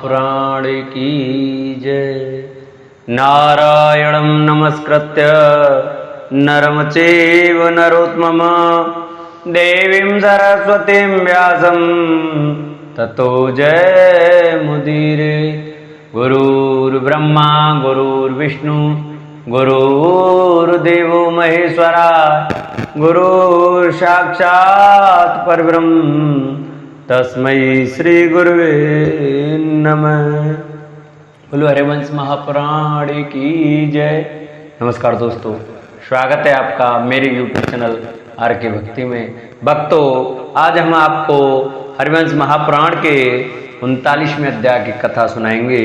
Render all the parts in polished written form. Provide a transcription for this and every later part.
महापुराण की जय। नारायणं नमस्कृत्य नरं चैव नरोत्तमं देवीं सरस्वतीं व्यासं ततो जयमुदीरये। गुरुर्ब्रह्मा गुरुर्विष्णु गुरुर्देवो महेश्वरा गुरुर्साक्षात् परब्रह्म तस्मै श्री गुरुवे नमः। बोलो हरिवंश महापुराण की जय। नमस्कार दोस्तों, स्वागत है आपका मेरे यूट्यूब चैनल आर के भक्ति में। भक्तों, आज हम आपको हरिवंश महापुराण के 39वें अध्याय की कथा सुनाएंगे,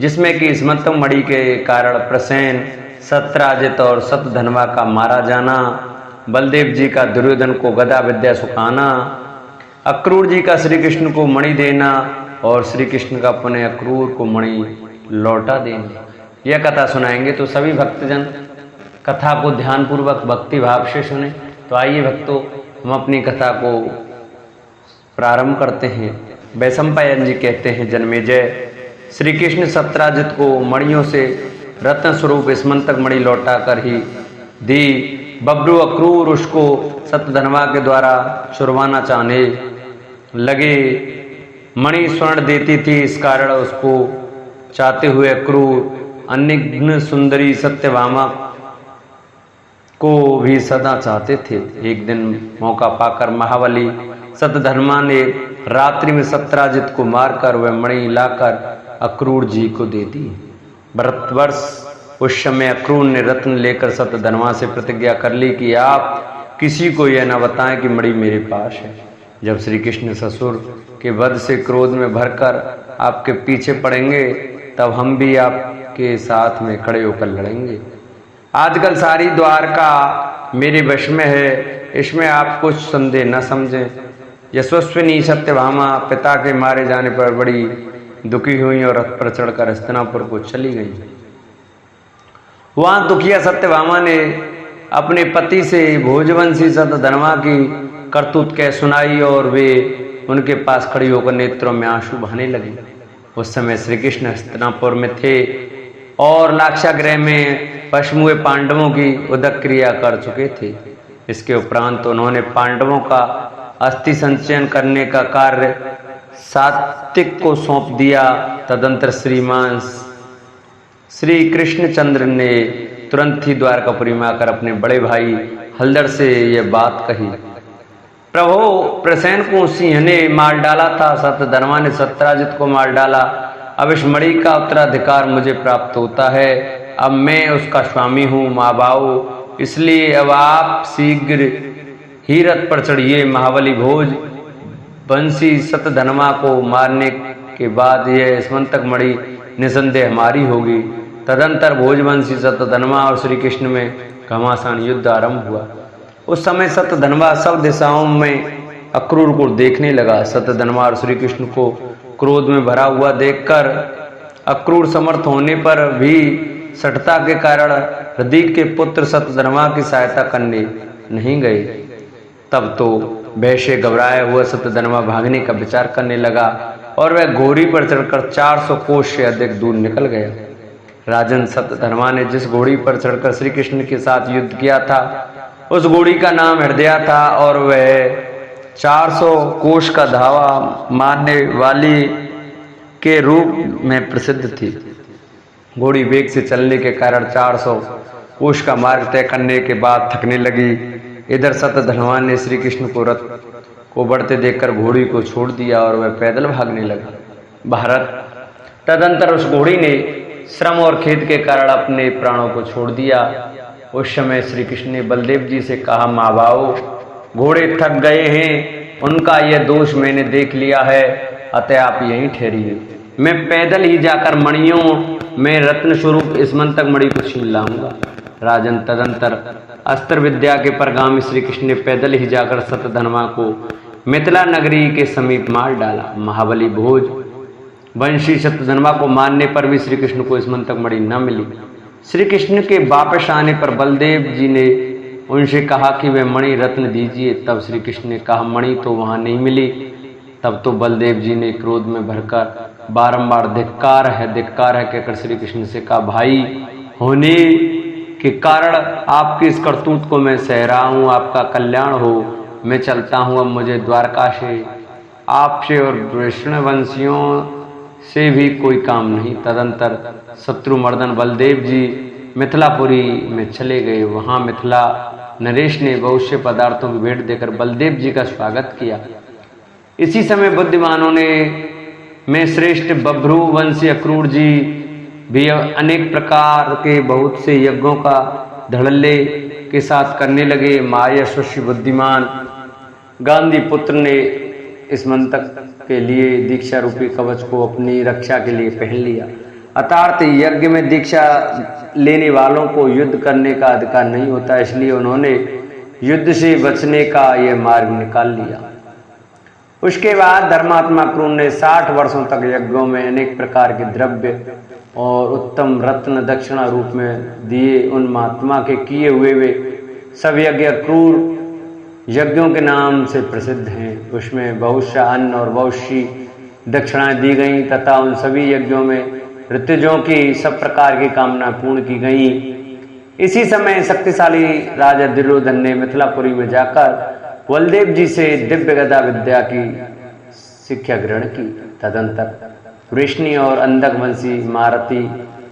जिसमें कि स्मंतक मणि के कारण प्रसेन, सत्यराजित और सतधनवा का मारा जाना, बलदेव जी का दुर्योधन को गदा विद्या सुखाना, अक्रूर जी का श्री कृष्ण को मणि देना और श्री कृष्ण का पुनः अक्रूर को मणि लौटा देना, यह कथा सुनाएंगे। तो सभी भक्तजन कथा को ध्यानपूर्वक भक्ति भाव से सुने। तो आइए भक्तों, हम अपनी कथा को प्रारंभ करते हैं। वैशंपायन जी कहते हैं, जन्मेजय, श्री कृष्ण सत्यराजित को मणियों से रत्न स्वरूप स्मंतक मणि लौटा कर ही दी। बब्रू अक्रूर उसको सतधनवा के द्वारा छुड़वाना चाहने लगे। मणि स्वर्ण देती थी, इस कारण उसको चाहते हुए अक्रूर अनिघ्न सुंदरी सत्यभामा को भी सदा चाहते थे। एक दिन मौका पाकर महाबली सतधर्मा ने रात्रि में सत्यराजित को मारकर वह मणि लाकर अक्रूर जी को दे दी। भारतवर्ष उस समय अक्रूर ने रत्न लेकर सतधनवा से प्रतिज्ञा कर ली कि आप किसी को यह न बताएं कि मणि मेरे पास है। जब श्री कृष्ण ससुर के वध से क्रोध में भरकर आपके पीछे पड़ेंगे, तब हम भी आपके साथ में खड़े होकर लड़ेंगे। आजकल सारी द्वारका मेरे वश में है, इसमें आप कुछ संदेह न समझें। यशस्विनी सत्यभामा पिता के मारे जाने पर बड़ी दुखी हुई और रथ पर चढ़कर हस्तिनापुर को चली गई। वहां दुखिया सत्यभामा ने अपने पति से भोजवंशी सतधनवा की करतूत कह सुनाई और वे उनके पास खड़ी होकर नेत्रों में आंसू बहाने लगी। उस समय श्री कृष्ण हस्तिनापुर में थे और लाक्षागृह में पश्चिम हुए पांडवों की उदक क्रिया कर चुके थे। इसके उपरांत उन्होंने पांडवों का अस्थि संचयन करने का कार्य सात्विक को सौंप दिया। तदंतर श्रीमान श्री कृष्णचंद्र ने तुरंत ही द्वारकापुरी में आकर अपने बड़े भाई हलदर से यह बात कही। प्रभु, प्रसेन को सिंह ने मार डाला था, सतधनवा ने सत्यराजित को मार डाला। अब इस मणि का उत्तराधिकार मुझे प्राप्त होता है। अब मैं उसका स्वामी हूँ माँ बाऊ, इसलिए अब आप शीघ्र ही रथ पर चढ़िए। महाबली भोज वंशी सतधनवा को मारने के बाद यह स्मंतक मणि निसंदेह हमारी होगी। तदंतर भोजवंशी सतधनवा और श्री कृष्ण में घमासान युद्ध आरंभ हुआ। उस समय सतधनवा सब दिशाओं में अक्रूर को देखने लगा। सतधनवा और श्री कृष्ण को क्रोध में भरा हुआ देखकर अक्रूर समर्थ होने पर भी सठता के कारण हृदय के पुत्र सतधनवा की सहायता करने नहीं गए। तब तो भय से घबराया हुआ सतधनवा भागने का विचार करने लगा और वह घोड़ी पर चढ़कर 400 कोस से अधिक दूर निकल गया। राजन, सतधनवा ने जिस घोड़ी पर चढ़कर श्री कृष्ण के साथ युद्ध किया था, उस घोड़ी का नाम हृदया था और वह 400 कोस का धावा मारने वाली के रूप में प्रसिद्ध थी। घोड़ी वेग से चलने के कारण 400 कोस का मार्ग तय करने के बाद थकने लगी। इधर सतधनवा ने श्री कृष्ण को रथ को बढ़ते देखकर घोड़ी को छोड़ दिया और वह पैदल भागने लगा। भारत, तदंतर उस घोड़ी ने श्रम और खेद के कारण अपने प्राणों को छोड़ दिया। उस समय श्री कृष्ण ने बलदेव जी से कहा, माँ बाऊ, घोड़े थक गए हैं, उनका यह दोष मैंने देख लिया है, अतः आप यहीं ठहरिए। मैं पैदल ही जाकर मणियों में रत्न स्वरूप स्मंतक मणि को छीन लाऊंगा। राजन, तदंतर अस्त्र विद्या के परगामी श्री कृष्ण ने पैदल ही जाकर सतधनवा को मिथिला नगरी के समीप मार डाला। महाबली भोज वंशी सतधनवा को मारने पर भी श्री कृष्ण को स्मंतक मणि न मिली। श्री कृष्ण के वापस आने पर बलदेव जी ने उनसे कहा कि वे मणि रत्न दीजिए। तब श्री कृष्ण ने कहा, मणि तो वहां नहीं मिली, तब तो बलदेव जी ने क्रोध में भरकर बारंबार धिक्कार है कहकर श्री कृष्ण से कहा, भाई होने के कारण आपकी इस करतूत को मैं सह रहा हूँ, आपका कल्याण हो, मैं चलता हूँ। अब मुझे द्वारका से आपसे और वैष्णवंशियों से भी कोई काम नहीं। तदंतर शत्रुमर्दन बलदेव जी मिथिलापुरी में चले गए। वहाँ मिथिला नरेश ने बहुत से पदार्थों की भेंट देकर बलदेव जी का स्वागत किया। इसी समय बुद्धिमानों ने में श्रेष्ठ बभ्रू वंशी अक्रूर जी भी अनेक प्रकार के बहुत से यज्ञों का धड़ल्ले के साथ करने लगे। मायाशस्वी बुद्धिमान गांधी पुत्र ने इस मंतक के लिए दीक्षा रूपी कवच को अपनी रक्षा के लिए पहन लिया। अर्थात यज्ञ में दीक्षा लेने वालों को युद्ध करने का अधिकार नहीं होता, इसलिए उन्होंने युद्ध से बचने का यह मार्ग निकाल लिया। उसके बाद धर्मात्मा क्रूर ने 60 वर्षों तक यज्ञों में अनेक प्रकार के द्रव्य और उत्तम रत्न दक्षिणा रूप में दिए। उन महात्मा के किए हुए वे सब यज्ञ क्रूर यज्ञों के नाम से प्रसिद्ध हैं। उसमें बहुत सा अन्न और बहुत सी दक्षिणाएं दी गई तथा उन सभी यज्ञों में ऋतुजों की सब प्रकार की कामना पूर्ण की गई। इसी समय शक्तिशाली राजा दुर्योधन ने मिथिलापुरी में जाकर बलदेव जी से दिव्य गदा विद्या की शिक्षा ग्रहण की। तदंतर वृष्णि और अंधक वंशी मारती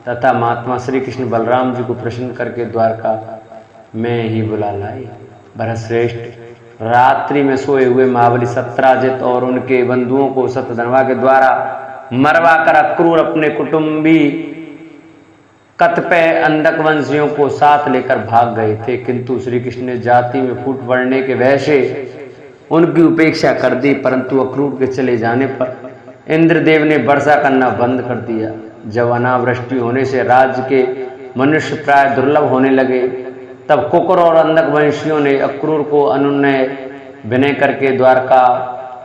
तथा महात्मा श्री कृष्ण बलराम जी को प्रसन्न करके द्वारका में ही बुला लाए। भरतश्रेष्ठ रात्रि में सोए हुए महाबली सत्राजित और उनके बंधुओं को सतधनवा के द्वारा मरवा कर अक्रूर अपने कुटुंबी कतिपय अंधक वंशियों को साथ लेकर भाग गए थे, किंतु श्री कृष्ण ने जाति में फूट पड़ने के वजह से उनकी उपेक्षा कर दी। परंतु अक्रूर के चले जाने पर इंद्रदेव ने वर्षा करना बंद कर दिया। जब अनावृष्टि होने से राज्य के मनुष्य प्राय दुर्लभ होने लगे, तब कुकुर और अंधक वंशियों ने अक्रूर को अनुनय विनय करके द्वारका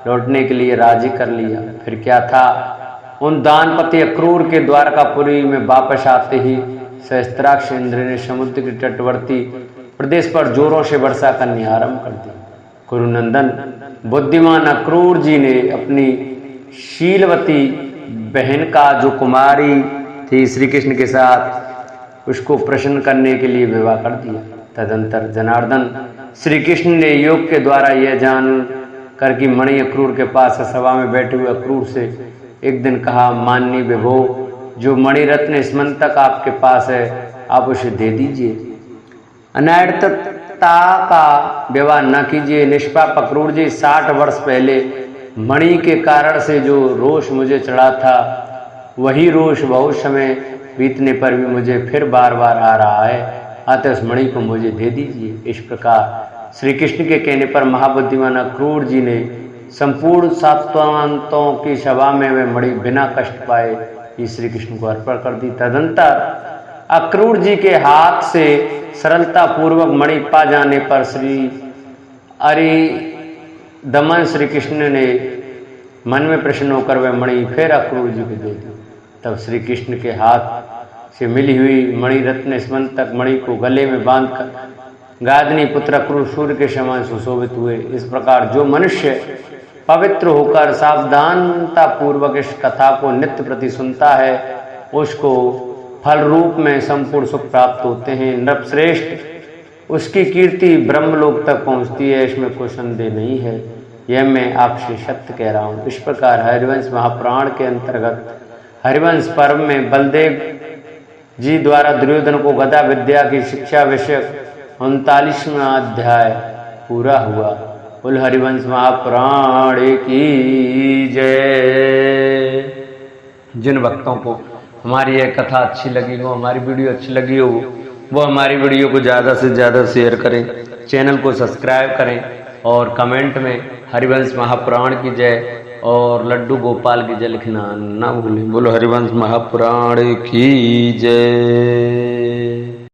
लौटने के लिए राजी कर लिया। फिर क्या था, उन दानपति अक्रूर के द्वारकापुरी में वापस आते ही सहस्त्राक्ष इंद्र ने समुद्र के तटवर्ती प्रदेश पर जोरों से वर्षा करनी आरंभ कर दी। कुरुनंदन बुद्धिमान अक्रूर जी ने अपनी शीलवती बहन का, जो कुमारी थी, श्री कृष्ण के साथ उसको प्रसन्न करने के लिए विवाह कर दिया। तदंतर जनार्दन श्री कृष्ण ने योग के द्वारा यह जान कर कि मणि अक्रूर के पास सभा में बैठे हुए अक्रूर से एक दिन कहा, माननीय विभो, जो मणिरत्न स्मंतक आपके पास है आप उसे दे दीजिए। अनायतता का विवाह न कीजिए। निष्पाप अक्रूर जी, 60 वर्ष पहले मणि के कारण से जो रोष मुझे चढ़ा था, वही रोष बहुत समय बीतने पर भी मुझे फिर बार बार आ रहा है, अतः उस मणि को मुझे दे दीजिए। इस प्रकार श्री कृष्ण के कहने पर महाबुद्धिमान अक्रूर जी ने संपूर्ण सात्वंतों की सभा में वे मणि बिना कष्ट पाए ही श्री कृष्ण को अर्पण कर दी। तदंतर अक्रूर जी के हाथ से सरलता पूर्वक मणि पा जाने पर दमन श्री कृष्ण ने मन में प्रसन्न होकर वह मणि फिर अक्रूर जी को दे दी। तब श्री कृष्ण के हाथ से मिली हुई मणि रत्न स्मंतक मणि को गले में बांधकर गादनी पुत्र अक्रूर सूर्य के समान सुशोभित हुए। इस प्रकार जो मनुष्य पवित्र होकर सावधानता पूर्वक इस कथा को नित्य प्रति सुनता है, उसको फल रूप में संपूर्ण सुख प्राप्त होते हैं। नृपश्रेष्ठ, उसकी कीर्ति ब्रह्मलोक तक पहुंचती है, इसमें कोई संदेह नहीं है। यह मैं आपसे सत्य कह रहा हूँ। इस प्रकार हरिवंश महापुराण के अंतर्गत हरिवंश पर्व में बलदेव जी द्वारा दुर्योधन को गदा विद्या की शिक्षा विषयक 39वां अध्याय पूरा हुआ। कुल हरिवंश महापुराण की जय। जिन भक्तों को हमारी यह कथा अच्छी लगी हो, हमारी वीडियो अच्छी लगी हो, वो हमारी वीडियो को ज़्यादा से ज़्यादा शेयर करें, चैनल को सब्सक्राइब करें और कमेंट में हरिवंश महापुराण की जय और लड्डू गोपाल की जय लिखना ना भूलें। बोलो हरिवंश महापुराण की जय।